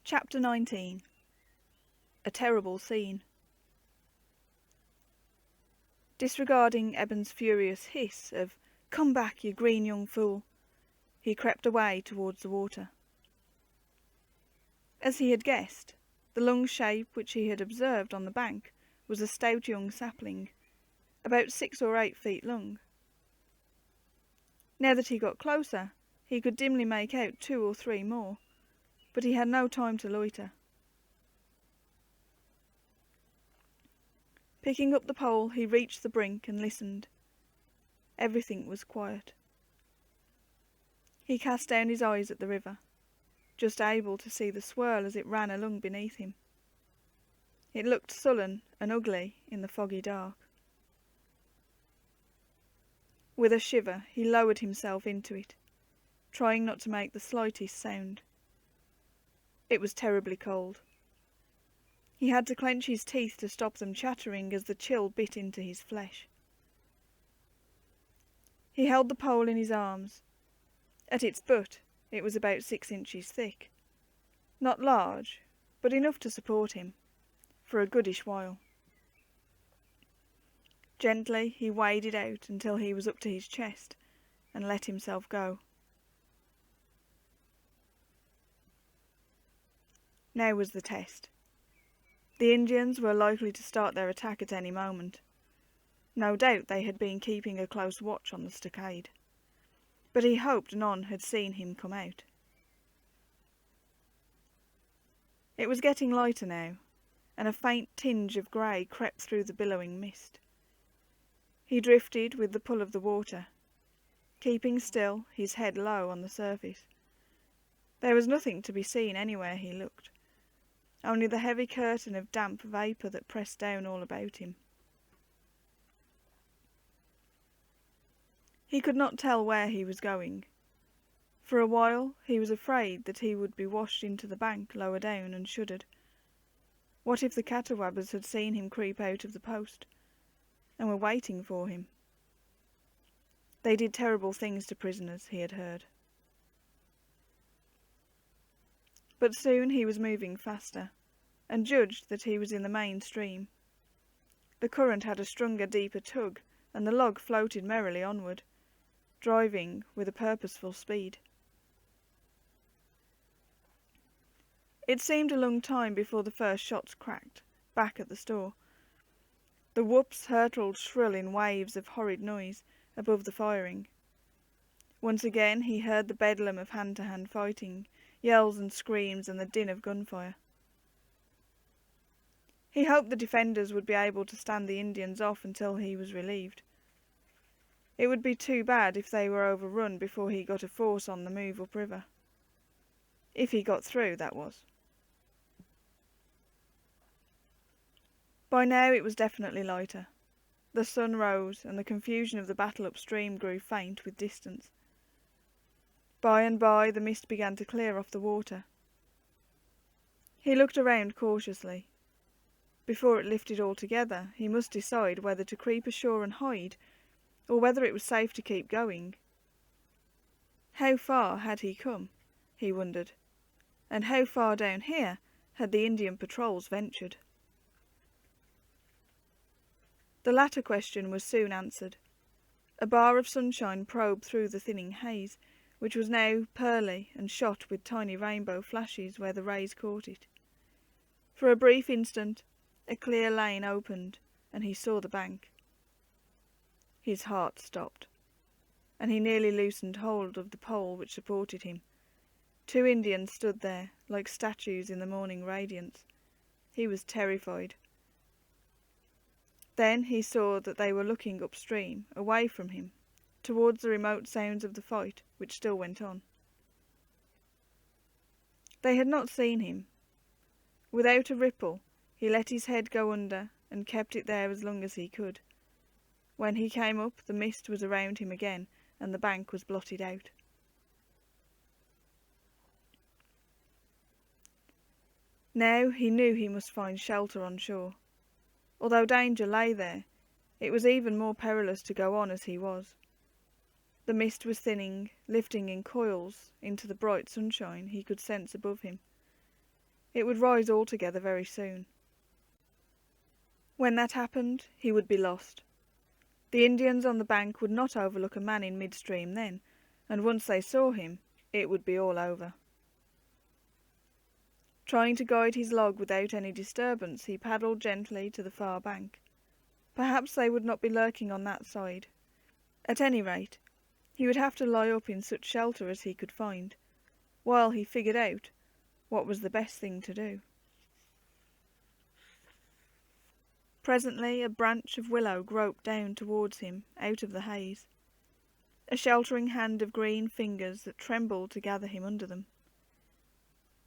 Chapter 19. A Terrible Scene. Disregarding Eben's furious hiss of "Come back, you green young fool," he crept away towards the water. As he had guessed, the long shape which he had observed on the bank was a stout young sapling, about 6 or 8 feet long. Now that he got closer, he could dimly make out 2 or 3 more, but he had no time to loiter. Picking up the pole, he reached the brink and listened. Everything was quiet. He cast down his eyes at the river, just able to see the swirl as it ran along beneath him. It looked sullen and ugly in the foggy dark. With a shiver, he lowered himself into it, trying not to make the slightest sound. It was terribly cold. He had to clench his teeth to stop them chattering as the chill bit into his flesh. He held the pole in his arms. At its butt, it was about 6 inches thick. Not large, but enough to support him, for a goodish while. Gently he weighed it out until he was up to his chest, and let himself go. Now was the test. The Indians were likely to start their attack at any moment. No doubt they had been keeping a close watch on the stockade, but he hoped none had seen him come out. It was getting lighter now, and a faint tinge of grey crept through the billowing mist. He drifted with the pull of the water, keeping still, his head low on the surface. There was nothing to be seen anywhere he looked, only the heavy curtain of damp vapour that pressed down all about him. He could not tell where he was going. For a while he was afraid that he would be washed into the bank lower down, and shuddered. What if the catawabbers had seen him creep out of the post, and were waiting for him? They did terrible things to prisoners, he had heard. But soon he was moving faster, and judged that he was in the main stream. The current had a stronger, deeper tug, and the log floated merrily onward, driving with a purposeful speed. It seemed a long time before the first shots cracked, back at the store. The whoops hurtled shrill in waves of horrid noise above the firing. Once again he heard the bedlam of hand-to-hand fighting, yells and screams, and the din of gunfire. He hoped the defenders would be able to stand the Indians off until he was relieved. It would be too bad if they were overrun before he got a force on the move upriver. If he got through, that was. By now it was definitely lighter. The sun rose, and the confusion of the battle upstream grew faint with distance. By and by the mist began to clear off the water. He looked around cautiously. Before it lifted altogether, he must decide whether to creep ashore and hide, or whether it was safe to keep going. How far had he come, he wondered, and how far down here had the Indian patrols ventured? The latter question was soon answered. A bar of sunshine probed through the thinning haze, which was now pearly and shot with tiny rainbow flashes where the rays caught it. For a brief instant, a clear lane opened, and he saw the bank. His heart stopped, and he nearly loosened hold of the pole which supported him. 2 Indians stood there, like statues in the morning radiance. He was terrified. Then he saw that they were looking upstream, away from him, towards the remote sounds of the fight, which still went on. They had not seen him. Without a ripple, he let his head go under, and kept it there as long as he could. When he came up, the mist was around him again, and the bank was blotted out. Now he knew he must find shelter on shore. Although danger lay there, it was even more perilous to go on as he was. The mist was thinning, lifting in coils into the bright sunshine he could sense above him. It would rise altogether very soon. When that happened, he would be lost. The Indians on the bank would not overlook a man in midstream then, and once they saw him, it would be all over. Trying to guide his log without any disturbance, he paddled gently to the far bank. Perhaps they would not be lurking on that side. At any rate, he would have to lie up in such shelter as he could find, while he figured out what was the best thing to do. Presently a branch of willow groped down towards him out of the haze, a sheltering hand of green fingers that trembled to gather him under them.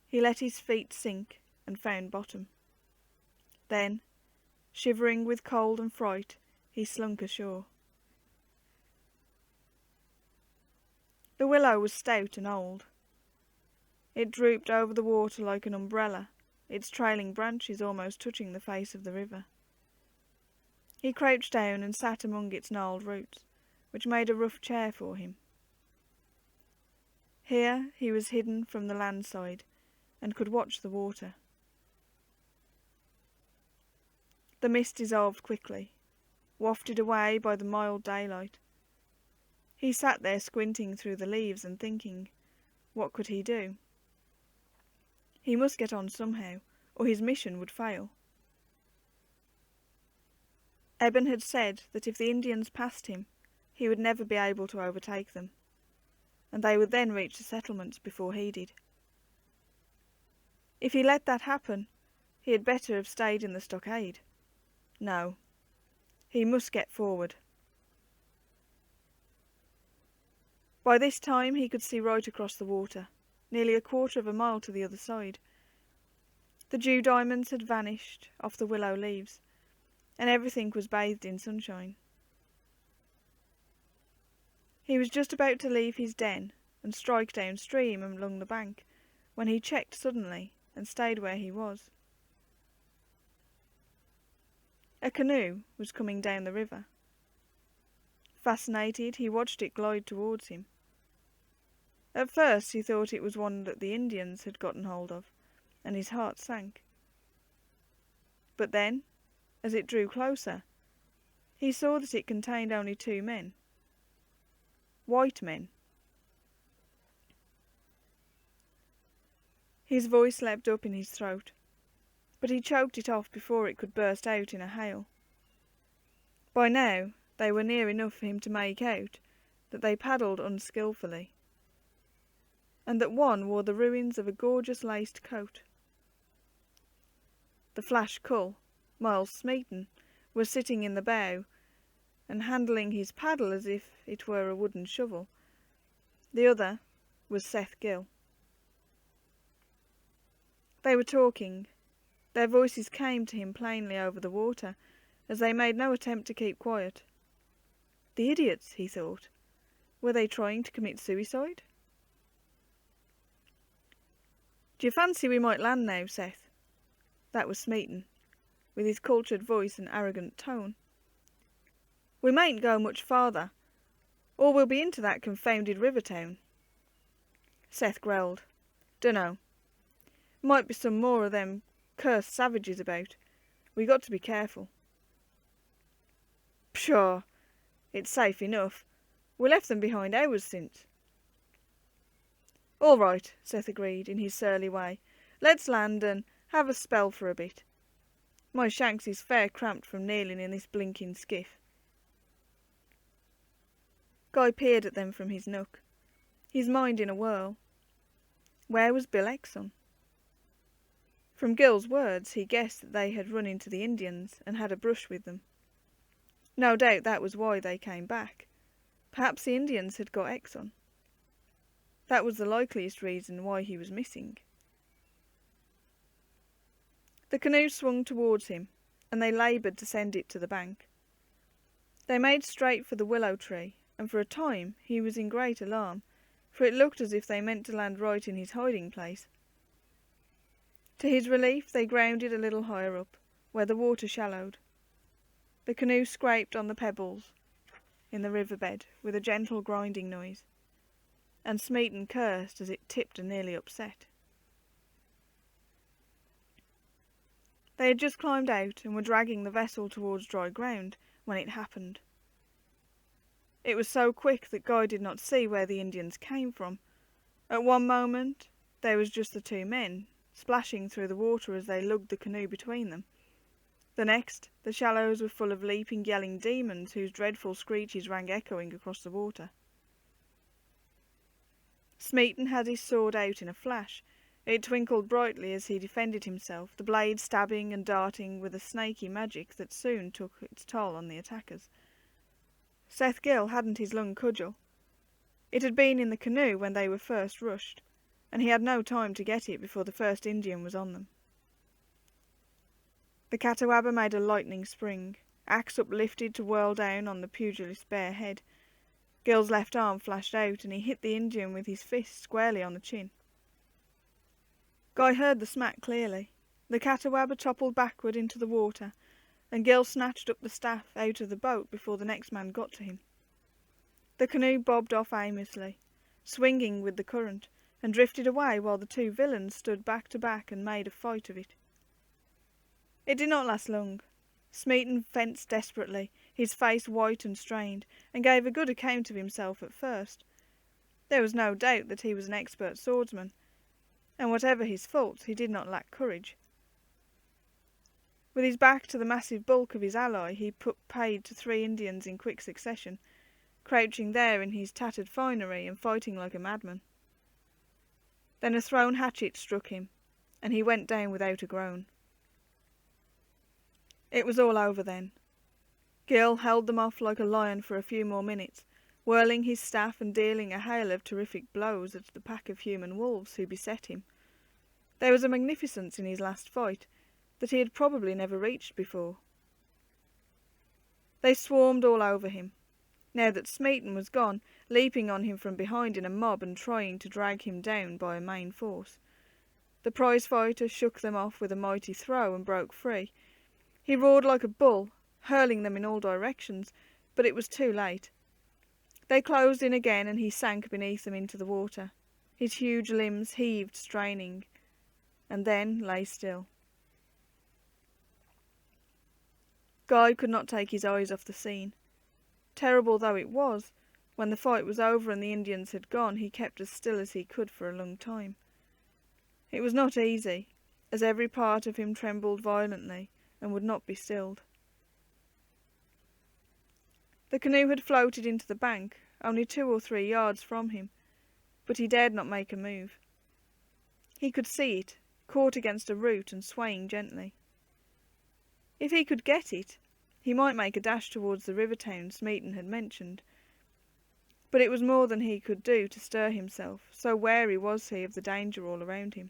He let his feet sink and found bottom. Then, shivering with cold and fright, he slunk ashore. The willow was stout and old. It drooped over the water like an umbrella, its trailing branches almost touching the face of the river. He crouched down and sat among its gnarled roots, which made a rough chair for him. Here he was hidden from the land side, and could watch the water. The mist dissolved quickly, wafted away by the mild daylight. He sat there squinting through the leaves and thinking, what could he do? He must get on somehow, or his mission would fail. Eben had said that if the Indians passed him, he would never be able to overtake them, and they would then reach the settlements before he did. If he let that happen, he had better have stayed in the stockade. No, he must get forward. By this time he could see right across the water, nearly a quarter of a mile to the other side. The dew diamonds had vanished off the willow leaves, and everything was bathed in sunshine. He was just about to leave his den and strike downstream along the bank, when he checked suddenly and stayed where he was. A canoe was coming down the river. Fascinated, he watched it glide towards him. At first he thought it was one that the Indians had gotten hold of, and his heart sank. But then, as it drew closer, he saw that it contained only 2 men. White men. His voice leapt up in his throat, but he choked it off before it could burst out in a hail. By now they were near enough for him to make out that they paddled unskilfully, and that one wore the ruins of a gorgeous laced coat. The flash cull, Miles Smeaton, was sitting in the bow and handling his paddle as if it were a wooden shovel. The other was Seth Gill. They were talking. Their voices came to him plainly over the water, as they made no attempt to keep quiet. The idiots, he thought. Were they trying to commit suicide? "Do you fancy we might land now, Seth?" That was Smeaton, with his cultured voice and arrogant tone. "We mayn't go much farther, or we'll be into that confounded river town." Seth growled. "Dunno. Might be some more of them cursed savages about. We got to be careful." "Pshaw, it's safe enough. We left them behind hours since." "All right," Seth agreed, in his surly way. "Let's land and have a spell for a bit. My shanks is fair cramped from kneeling in this blinking skiff." Guy peered at them from his nook, his mind in a whirl. Where was Bill Exon? From Gill's words he guessed that they had run into the Indians and had a brush with them. No doubt that was why they came back. Perhaps the Indians had got Exon. That was the likeliest reason why he was missing. The canoe swung towards him, and they laboured to send it to the bank. They made straight for the willow tree, and for a time he was in great alarm, for it looked as if they meant to land right in his hiding place. To his relief they grounded a little higher up, where the water shallowed. The canoe scraped on the pebbles in the riverbed with a gentle grinding noise, and Smeaton cursed as it tipped and nearly upset. They had just climbed out and were dragging the vessel towards dry ground when it happened. It was so quick that Guy did not see where the Indians came from. At one moment there was just the two men, splashing through the water as they lugged the canoe between them. The next, the shallows were full of leaping, yelling demons whose dreadful screeches rang echoing across the water. Smeaton had his sword out in a flash. It twinkled brightly as he defended himself, the blade stabbing and darting with a snaky magic that soon took its toll on the attackers. Seth Gill hadn't his lung cudgel. It had been in the canoe when they were first rushed, and he had no time to get it before the first Indian was on them. The Catawba made a lightning spring, axe uplifted to whirl down on the pugilist's bare head. Gill's left arm flashed out, and he hit the Indian with his fist squarely on the chin. Guy heard the smack clearly. The Catawba toppled backward into the water, and Gill snatched up the staff out of the boat before the next man got to him. The canoe bobbed off aimlessly, swinging with the current, and drifted away while the two villains stood back to back and made a fight of it. It did not last long. Smeaton fenced desperately, his face white and strained, and gave a good account of himself at first. There was no doubt that he was an expert swordsman, and whatever his faults, he did not lack courage. With his back to the massive bulk of his ally, he put paid to 3 Indians in quick succession, crouching there in his tattered finery and fighting like a madman. Then a thrown hatchet struck him, and he went down without a groan. It was all over then. Gill held them off like a lion for a few more minutes, whirling his staff and dealing a hail of terrific blows at the pack of human wolves who beset him. There was a magnificence in his last fight that he had probably never reached before. They swarmed all over him, now that Smeaton was gone, leaping on him from behind in a mob and trying to drag him down by a main force. The prize-fighter shook them off with a mighty throw and broke free. He roared like a bull, hurling them in all directions, but it was too late. They closed in again, and he sank beneath them into the water. His huge limbs heaved, straining, and then lay still. Guy could not take his eyes off the scene. Terrible though it was, when the fight was over and the Indians had gone, he kept as still as he could for a long time. It was not easy, as every part of him trembled violently and would not be stilled. The canoe had floated into the bank, only 2 or 3 yards from him, but he dared not make a move. He could see it, caught against a root and swaying gently. If he could get it, he might make a dash towards the river town Smeaton had mentioned, but it was more than he could do to stir himself, so wary was he of the danger all around him.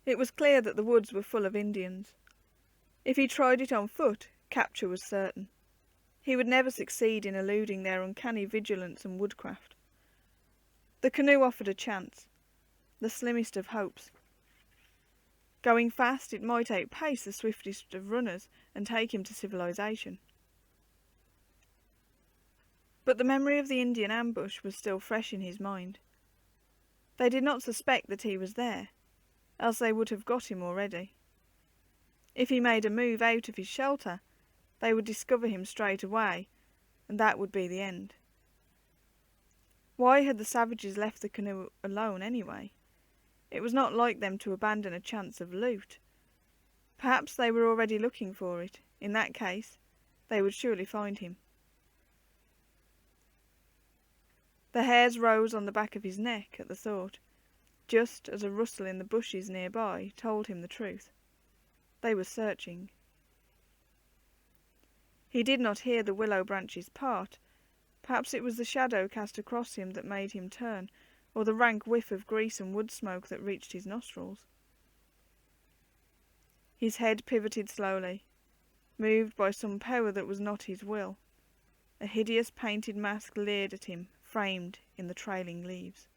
It was clear that the woods were full of Indians. If he tried it on foot, capture was certain. He would never succeed in eluding their uncanny vigilance and woodcraft. The canoe offered a chance, the slimmest of hopes. Going fast, it might outpace the swiftest of runners and take him to civilization. But the memory of the Indian ambush was still fresh in his mind. They did not suspect that he was there, else they would have got him already. If he made a move out of his shelter, they would discover him straight away, and that would be the end. Why had the savages left the canoe alone anyway? It was not like them to abandon a chance of loot. Perhaps they were already looking for it. In that case, they would surely find him. The hairs rose on the back of his neck at the thought, just as a rustle in the bushes nearby told him the truth. They were searching. He did not hear the willow branches part. Perhaps it was the shadow cast across him that made him turn, or the rank whiff of grease and wood smoke that reached his nostrils. His head pivoted slowly, moved by some power that was not his will. A hideous painted mask leered at him, framed in the trailing leaves.